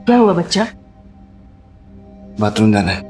क्या हुआ बच्चा? बाथरूम जाना है।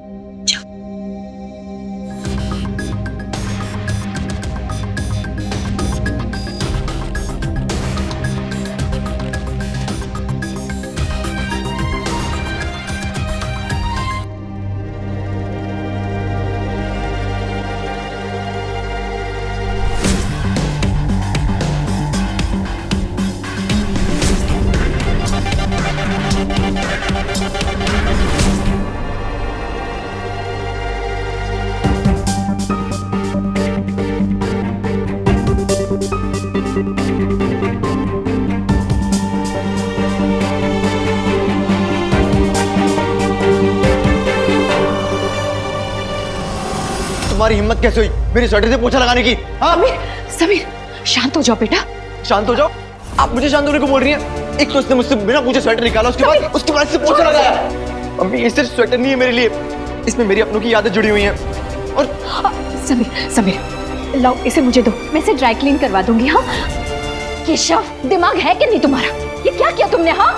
तुम्हारी हिम्मत कैसे हुई मेरी स्वेटर से पोछा लगाने की? हाँ समीर शांत हो जाओ बेटा। शांत हो जाओ? आप मुझे शांत होने को बोल रही हैं? एक तो उसने मुझसे बिना पूछे स्वेटर निकाला, उसके बाद से पोछा लगाया। अम्मी ये सिर्फ स्वेटर नहीं है मेरे लिए, इसमें मेरी अपनों की यादें जुड़ी हुई हैं। और समीर लाओ इसे मुझे दो, मैं इसे ड्राई क्लीन करवा दूंगी। हाँ केशव, दिमाग है कि नहीं तुम्हारा? ये क्या किया तुमने? हाँ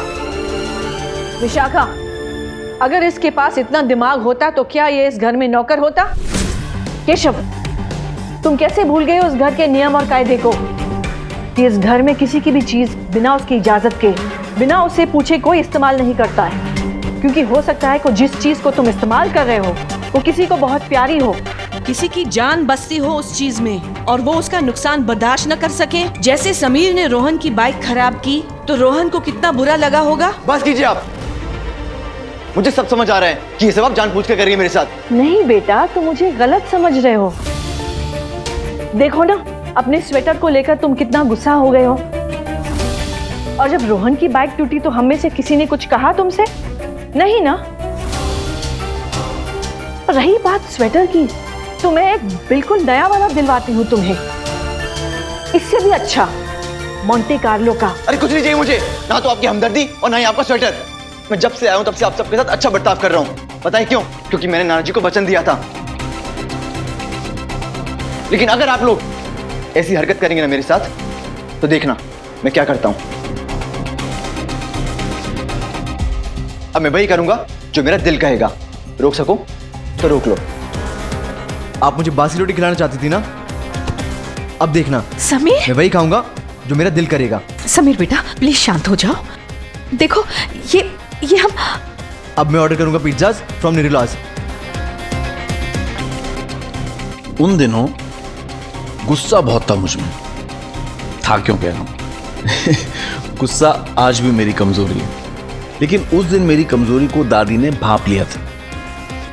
विशाखा, अगर इसके पास इतना दिमाग होता तो क्या ये इस घर में नौकर होता? केशव, तुम कैसे भूल गए उस घर के नियम और कायदे को कि इस घर में किसी की भी चीज बिना उसकी इजाजत के, बिना उसे पूछे कोई इस्तेमाल नहीं करता है, क्योंकि हो सकता है कि जिस चीज को तुम इस्तेमाल कर रहे हो वो किसी को बहुत प्यारी हो, किसी की जान बसती हो उस चीज में और वो उसका नुकसान बर्दाश्त न कर सके। जैसे समीर ने रोहन की बाइक खराब की तो रोहन को कितना बुरा लगा होगा। बस कीजिए आप, मुझे सब समझ आ रहा है कि ये सब आप जानबूझ कर कर रही है मेरे साथ। नहीं बेटा, तुम मुझे गलत समझ रहे हो। देखो ना, अपने स्वेटर को लेकर तुम कितना गुस्सा हो गए हो। और जब रोहन की बाइक टूटी तो हम में से किसी ने कुछ कहा तुमसे? नहीं ना। रही बात स्वेटर की, तो मैं एक बिल्कुल नया वाला दिलवाती हूँ तुम्हें, इससे भी अच्छा, मोंटे कार्लो का। अरे कुछ नहीं चाहिए मुझे, ना तो आपकी हमदर्दी और ना ही आपका स्वेटर। मैं जब से आया हूं तब से आप सबके साथ अच्छा बर्ताव कर रहा हूं। बताएं क्यों? क्योंकि मैंने नाना जी को वचन दिया था। लेकिन अगर आप लोग ऐसी हरकत करेंगे ना मेरे साथ, तो देखना मैं क्या करता हूं। अब मैं वही करूंगा जो मेरा दिल कहेगा। रोक सको तो रोक लो। आप मुझे बासी रोटी खिलाना चाहती थी ना, अब देखना समीर, मैं वही खाऊंगा जो मेरा दिल करेगा। समीर बेटा प्लीज शांत हो जाओ। देखो ये हम अब मैं ऑर्डर करूंगा पिज्जाज फ्रॉम निरुलाज। उन दिनों गुस्सा बहुत था मुझ में, था क्यों कह रहा हूं गुस्सा आज भी मेरी कमजोरी है, लेकिन उस दिन मेरी कमजोरी को दादी ने भांप लिया था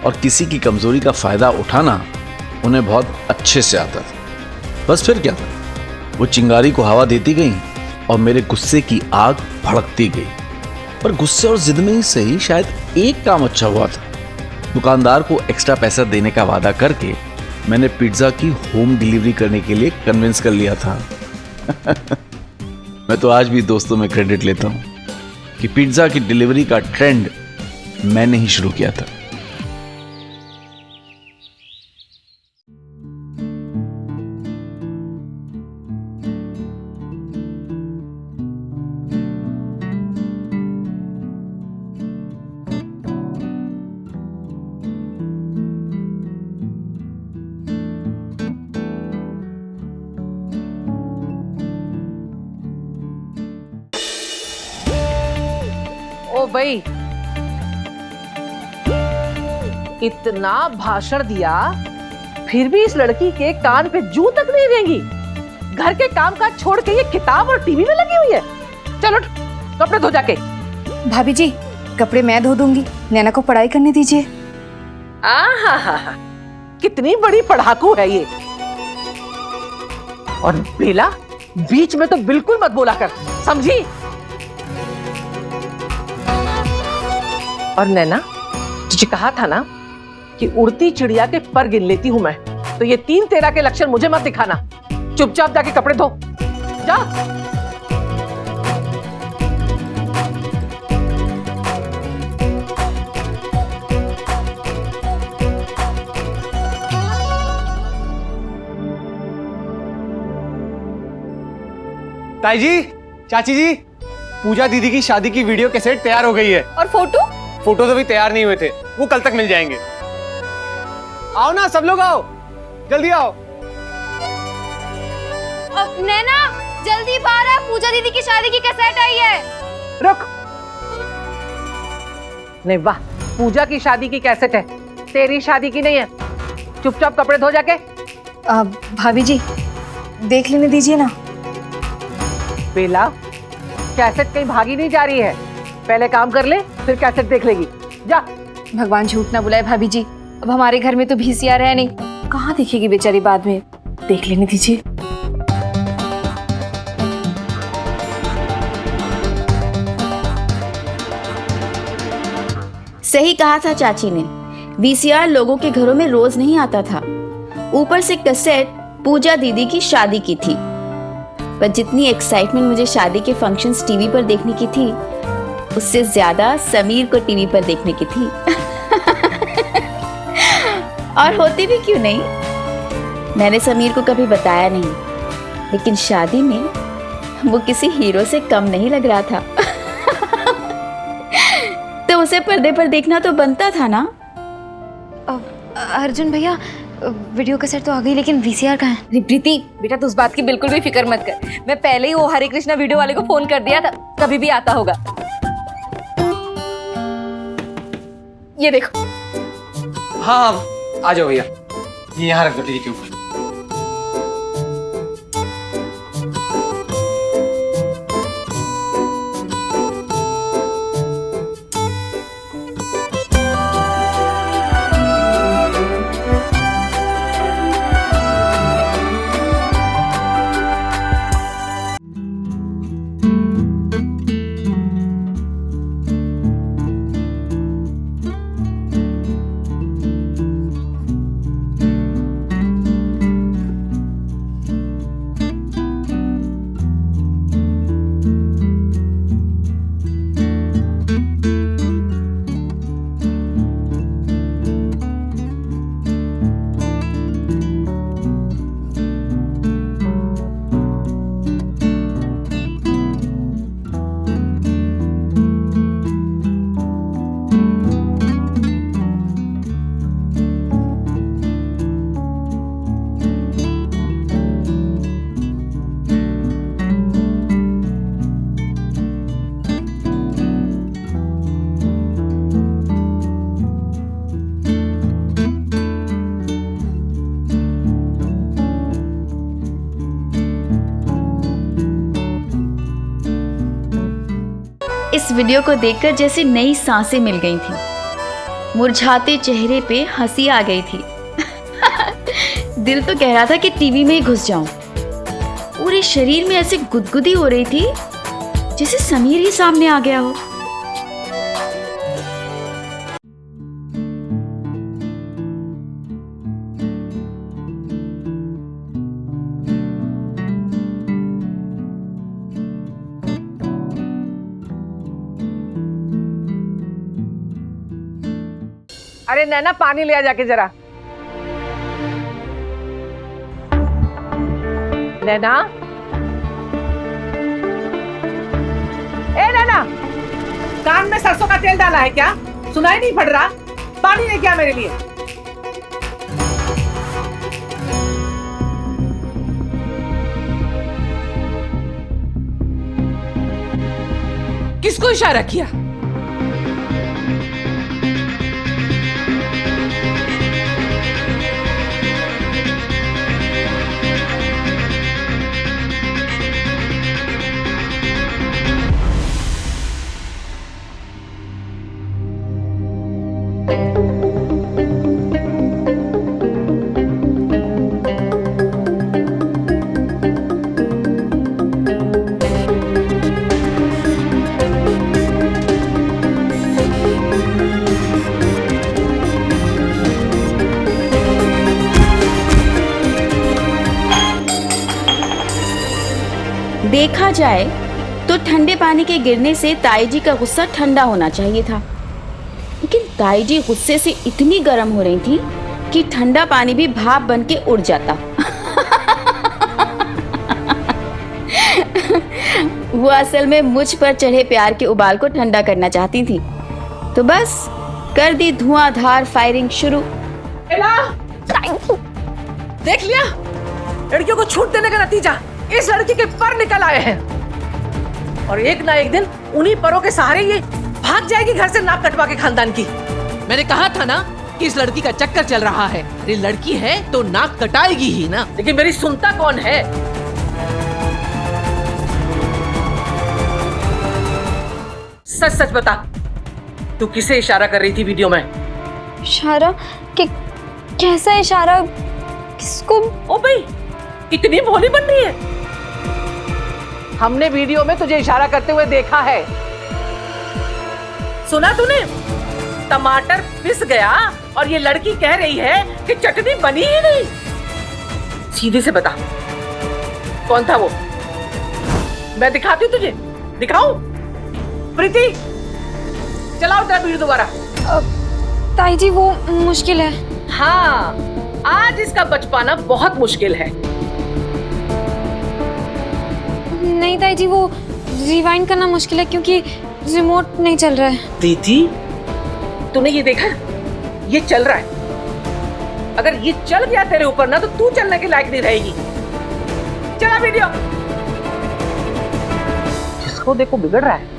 और किसी की कमजोरी का फायदा उठाना उन्हें बहुत अच्छे से आता था। बस फिर क्या था, वो चिंगारी को हवा देती गई और मेरे गुस्से की आग भड़कती गई। पर गुस्से और जिद में ही सही, शायद एक काम अच्छा हुआ था। दुकानदार को एक्स्ट्रा पैसा देने का वादा करके मैंने पिज्जा की होम डिलीवरी करने के लिए कन्विंस कर लिया था मैं तो आज भी दोस्तों में क्रेडिट लेता हूं कि पिज्जा की डिलीवरी का ट्रेंड मैंने ही शुरू किया था। ओ भाई, इतना भाषण दिया फिर भी इस लड़की के कान पे जूं तक नहीं देंगी। घर के काम काज छोड़ के ये किताब और टीवी में लगी हुई है। चलो कपड़े धो जाके। भाभी जी कपड़े मैं धो दूंगी, नैना को पढ़ाई करने दीजिए। आहा, कितनी बड़ी पढ़ाकू है ये। और बेला, बीच में तो बिल्कुल मत बोला कर, समझी? और नैना, तुझे कहा था ना कि उड़ती चिड़िया के पर गिन लेती हूं मैं, तो ये 3-13 के लक्षण मुझे मत दिखाना। चुपचाप जाके कपड़े धो जा। ताई जी, चाची जी, पूजा दीदी की शादी की वीडियो कैसेट तैयार हो गई है। और फोटो? फोटोज अभी तैयार नहीं हुए थे, वो कल तक मिल जाएंगे। आओ ना सब लोग, आओ जल्दी आओ। नैना जल्दी बाहर आ, पूजा दीदी की शादी की कैसेट आई है। रुक। नहीं वाह, पूजा की शादी की कैसेट है, तेरी शादी की नहीं है। चुपचाप कपड़े धो जाके। भाभी जी देख लेने दीजिए ना। बेला, कैसेट कहीं भागी नहीं जा रही है, पहले काम कर ले फिर कैसेट देख लेगी। जा। भगवान झूठ ना बुलाए भाभी जी, अब हमारे घर में तो VCR है नहीं, कहाँ देखेगी बेचारी, बाद में देख लेने दीजिए। सही कहा था चाची ने, VCR लोगों के घरों में रोज नहीं आता था। ऊपर से कैसेट पूजा दीदी की शादी की थी। पर जितनी एक्साइटमेंट मुझे शादी के फंक्शंस टीवी पर देखने की थी, उससे ज्यादा समीर को टीवी पर देखने की थी। और होती भी क्यों नहीं। मैंने समीर को कभी बताया नहीं, लेकिन शादी में वो किसी हीरो से कम नहीं लग रहा था। तो उसे पर्दे पर देखना तो बनता था ना। अर्जुन भैया वीडियो कैसेट तो आ गई, लेकिन VCR कहाँ है? अरे प्रीति बेटा, तू उस बात की बिल्कुल भी फिक्र मत कर, मैं पहले ही वो हरे कृष्णा वीडियो वाले को फोन कर दिया था, कभी भी आता होगा। ये देखो। हाँ आ जाओ भैया, ये यहाँ रख दो टीवी के ऊपर। इस वीडियो को देखकर जैसे नई सांसें मिल गई थी। मुरझाते चेहरे पे हंसी आ गई थी। दिल तो कह रहा था कि टीवी में ही घुस जाऊं। पूरे शरीर में ऐसे गुदगुदी हो रही थी जैसे समीर ही सामने आ गया हो। अरे नैना, पानी ले आ जाके जरा। नैना, ए नैना, कान में सरसों का तेल डाला है क्या? सुनाई नहीं पड़ रहा? पानी ले क्या मेरे लिए? किसको इशारा किया? देखा जाए तो ठंडे पानी के गिरने से ताई जी का गुस्सा ठंडा होना चाहिए था, लेकिन ताई जी गुस्से से इतनी गर्म हो रही थी कि ठंडा पानी भी भाप बन के उड़ जाता। वो असल में मुझ पर चढ़े प्यार के उबाल को ठंडा करना चाहती थी, तो बस कर दी धुआंधार फायरिंग शुरू। देख लिया, लड़कियों को छूट देने का नतीजा इस लड़की के पर निकल आए हैं। और एक ना एक दिन उन्हीं परों के सहारे ये भाग जाएगी घर से नाक कटवा के खानदान की। मैंने कहा था ना कि इस लड़की का चक्कर चल रहा है। अरे लड़की है तो नाक कटाएगी ही ना। लेकिन मेरी सुनता कौन है? सच सच बता, तू किसे इशारा कर रही थी वीडियो में? इशारा? कैसा इशारा? किसको? ओ भाई, इतनी भोली बन रही है। हमने वीडियो में तुझे इशारा करते हुए देखा है। सुना तूने? टमाटर पिस गया और ये लड़की कह रही है कि चटनी बनी ही नहीं। सीधे से बता, कौन था वो? मैं दिखाती हूँ तुझे। दिखाऊं? प्रीति, चलाओ तेरा वीडियो दोबारा। ताई जी वो मुश्किल है। हाँ, आज इसका बच पाना बहुत मुश्किल है। नहीं ताई जी, वो रिवाइंड करना मुश्किल है क्योंकि रिमोट नहीं चल रहा है। दीदी, तूने ये देखा? ये चल रहा है। अगर ये चल गया तेरे ऊपर ना तो तू चलने के लायक नहीं रहेगी। चला वीडियो। जिसको देखो बिगड़ रहा है।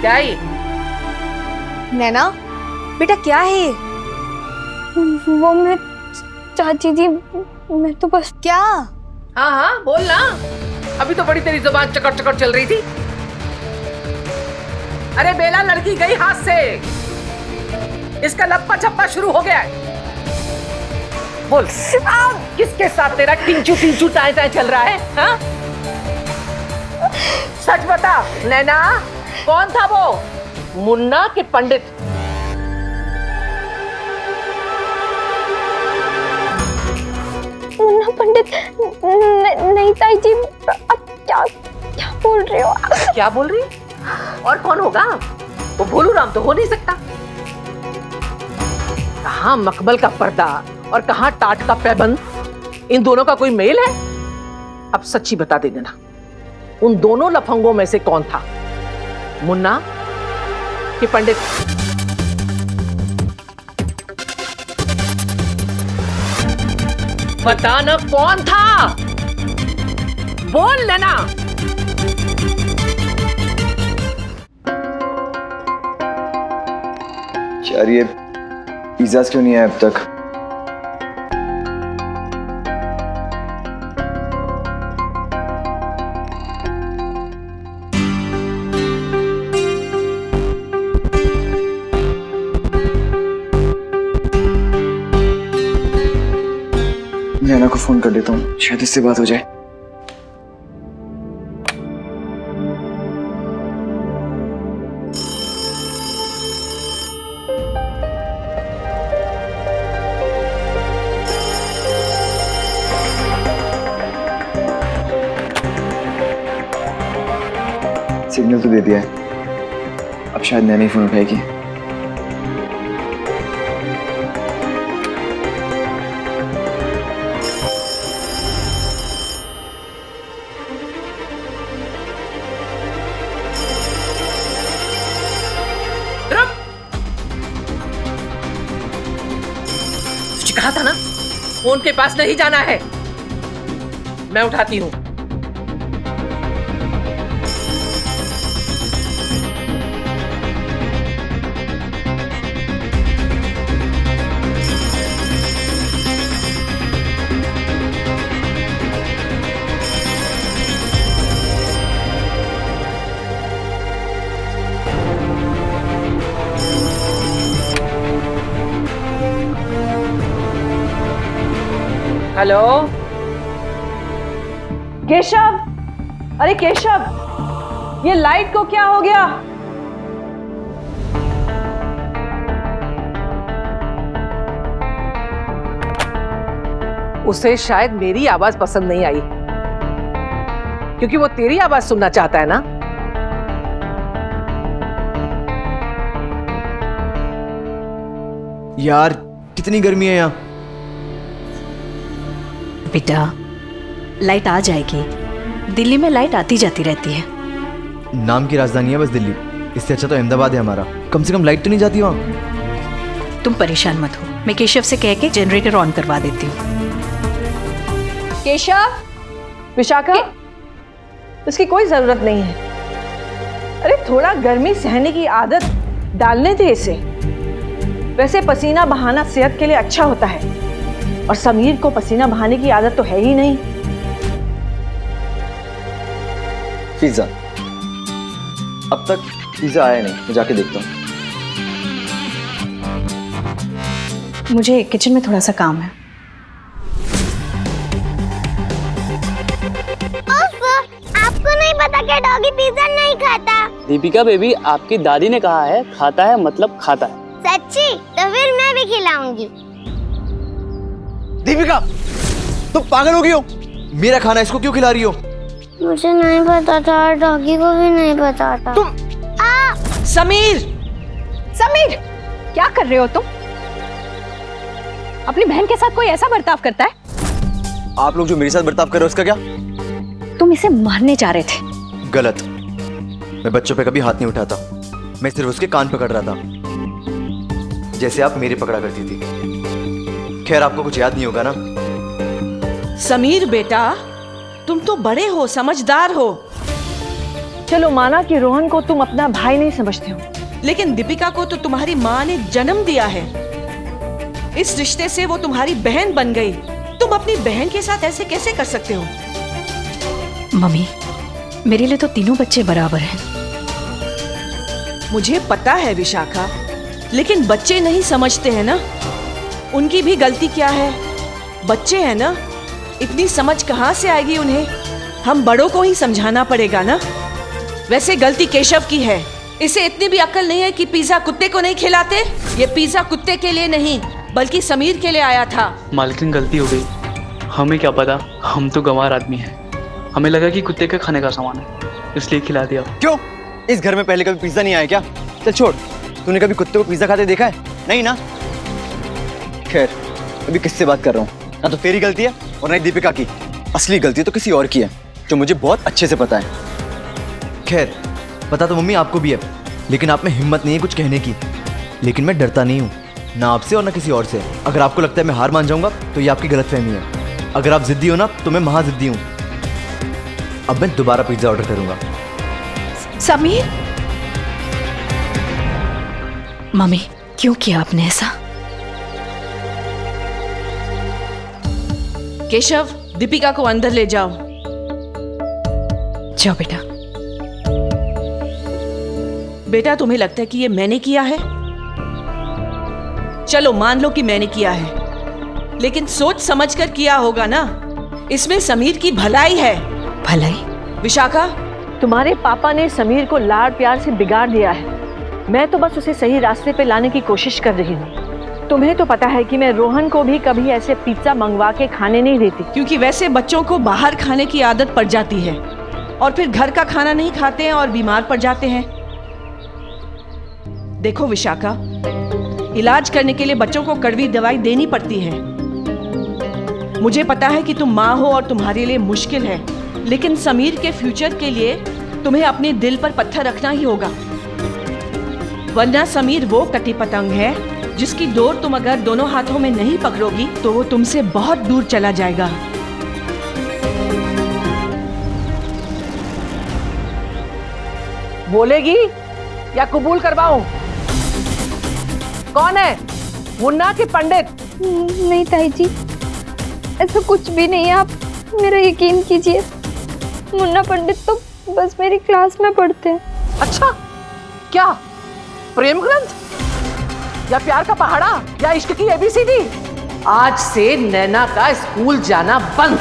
क्या ये? नैना बेटा क्या है? वो मैं चाची जी, मैं तो बस। क्या? हाँ हाँ बोल ना। अभी तो बड़ी तेरी जुबान चकर चकर चल रही थी। अरे बेला, लड़की गई हाथ से। इसका लप्पा छप्पा शुरू हो गया है। बोल, किसके साथ तेरा टिंचू टिंचू टाए टाए चल रहा है? हाँ? सच बता नैना, कौन था वो? मुन्ना के पंडित? मुन्ना पंडित? नहीं ताई जी, अब क्या बोल रहे हो? क्या बोल रही? और कौन होगा? वो भोलू राम तो हो नहीं सकता। कहाँ मखमल का पर्दा और कहाँ टाट का पैबंद? इन दोनों का कोई मेल है? अब सच्ची बता दे देना, उन दोनों लफंगों में से कौन था? मुन्ना कि पंडित? बता ना, कौन था? बोल लेना। यार ये पिज़्ज़ा क्यों नहीं आया अब तक? नैना को फोन कर लेता हूँ, शायद इससे बात हो जाए। सिग्नल तो दे दिया है, अब शायद नैना ही फोन उठाएगी। तुझे कहा था ना फोन के पास नहीं जाना है। मैं उठाती हूँ। हेलो केशव, अरे केशव, ये लाइट को क्या हो गया? उसे शायद मेरी आवाज पसंद नहीं आई, क्योंकि वो तेरी आवाज सुनना चाहता है ना। यार कितनी गर्मी है यहाँ। बेटा लाइट आ जाएगी, दिल्ली में लाइट आती जाती रहती है। नाम की राजधानी है बस दिल्ली, इससे अच्छा तो अहमदाबाद है हमारा। कम से कम लाइट तो नहीं जाती वहाँ। तुम परेशान मत हो, मैं केशव से कह के जनरेटर ऑन करवा देती हूँ। केशव, विशाखा, इसकी कोई जरूरत नहीं है। अरे थोड़ा गर्मी सहने की आदत डालने दे इसे। वैसे पसीना बहाना सेहत के लिए अच्छा होता है, और समीर को पसीना बहाने की आदत तो है ही नहीं। पिज्जा, अब तक पिज्जा आया नहीं, मैं जाके देखता हूँ। मुझे किचन में थोड़ा सा काम है। आपको नहीं पता क्या डॉगी पिज्जा नहीं खाता? दीपिका बेबी, आपकी दादी ने कहा है खाता है मतलब खाता है। सच्ची? तो फिर मैं भी खिलाऊंगी। दीपिका, तुम पागल हो गई हो? मेरा खाना इसको क्यों खिला रही हो? मुझे नहीं पता था, डॉगी को भी नहीं पता था। तुम समीर, समीर, क्या कर रहे हो तुम? अपनी बहन के साथ कोई ऐसा बर्ताव करता है? आप लोग जो मेरे साथ बर्ताव कर रहे हो उसका क्या? तुम इसे मारने जा रहे थे। गलत, मैं बच्चों पे कभी हाथ नहीं उठाता। मैं सिर्फ उसके कान पकड़ रहा था, जैसे आप मेरे पकड़ा करती थी। खैर आपको कुछ याद नहीं होगा ना। समीर बेटा, तुम तो बड़े हो, समझदार हो। चलो माना कि रोहन को तुम अपना भाई नहीं समझते हो, लेकिन दीपिका को तो तुम्हारी माँ ने जन्म दिया है। इस रिश्ते से वो तुम्हारी बहन बन गई। तुम अपनी बहन के साथ ऐसे कैसे कर सकते हो? मम्मी, मेरे लिए तो तीनों बच्चे बराबर हैं। मुझे पता है विशाखा, लेकिन बच्चे नहीं समझते हैं ना, उनकी भी गलती क्या है? बच्चे हैं ना, इतनी समझ कहाँ से आएगी उन्हें? हम बड़ों को ही समझाना पड़ेगा ना। वैसे गलती केशव की है, इसे इतनी भी अक्ल नहीं है कि पिज्जा कुत्ते को नहीं खिलाते। ये पिज्जा कुत्ते के लिए नहीं बल्कि समीर के लिए आया था। मालकिन गलती हो गई, हमें क्या पता, हम तो गंवार आदमी हैं। हमें लगा कि कुत्ते का खाने का सामान है, इसलिए खिला दिया। क्यों? इस घर में पहले कभी पिज्जा नहीं आया क्या? चल छोड़, तूने कभी कुत्ते को पिज्जा खाते देखा है? नहीं ना। खैर अभी किससे बात कर रहा हूँ? ना तो तेरी गलती है और ना ही दीपिका की। असली गलती तो किसी और की है, जो मुझे बहुत अच्छे से पता है। खैर पता तो मम्मी आपको भी है, लेकिन आप में हिम्मत नहीं है कुछ कहने की। लेकिन मैं डरता नहीं हूँ, ना आपसे और ना किसी और से। अगर आपको लगता है मैं हार मान जाऊंगा तो ये आपकी गलतफहमी है। अगर आप जिद्दी हो ना तो मैं महाजिद्दी हूँ। अब मैं दोबारा पिज्जा ऑर्डर करूंगा। समीर, मम्मी क्यों किया आपने ऐसा? केशव, दीपिका को अंदर ले जाओ। जाओ बेटा। बेटा तुम्हें लगता है कि ये मैंने किया है? चलो मान लो कि मैंने किया है, लेकिन सोच समझकर किया होगा ना। इसमें समीर की भलाई है। भलाई? विशाखा, तुम्हारे पापा ने समीर को लाड प्यार से बिगाड़ दिया है। मैं तो बस उसे सही रास्ते पे लाने की कोशिश कर रही हूँ। तुम्हें तो पता है कि मैं रोहन को भी कभी ऐसे पिज्जा मंगवा के खाने नहीं देती, क्योंकि वैसे बच्चों को बाहर खाने की आदत पड़ जाती है और फिर घर का खाना नहीं खाते हैं और बीमार पड़ जाते हैं। देखो विशाखा, इलाज करने के लिए बच्चों को कड़वी दवाई देनी पड़ती है। मुझे पता है कि तुम माँ हो और तुम्हारे लिए मुश्किल है, लेकिन समीर के फ्यूचर के लिए तुम्हें अपने दिल पर पत्थर रखना ही होगा, वरना समीर वो कटी पतंग है जिसकी डोर तुम अगर दोनों हाथों में नहीं पकड़ोगी तो वो तुमसे बहुत दूर चला जाएगा। बोलेगी या कबूल करवाऊं? कौन है, मुन्ना की पंडित? नहीं ताई जी, ऐसा कुछ भी नहीं है, आप मेरा यकीन कीजिए। मुन्ना पंडित तो बस मेरी क्लास में पढ़ते हैं। अच्छा, क्या प्रेम ग्रंथ या प्यार का पहाड़ा या इश्क की ABCD? आज से नैना का स्कूल जाना बंद।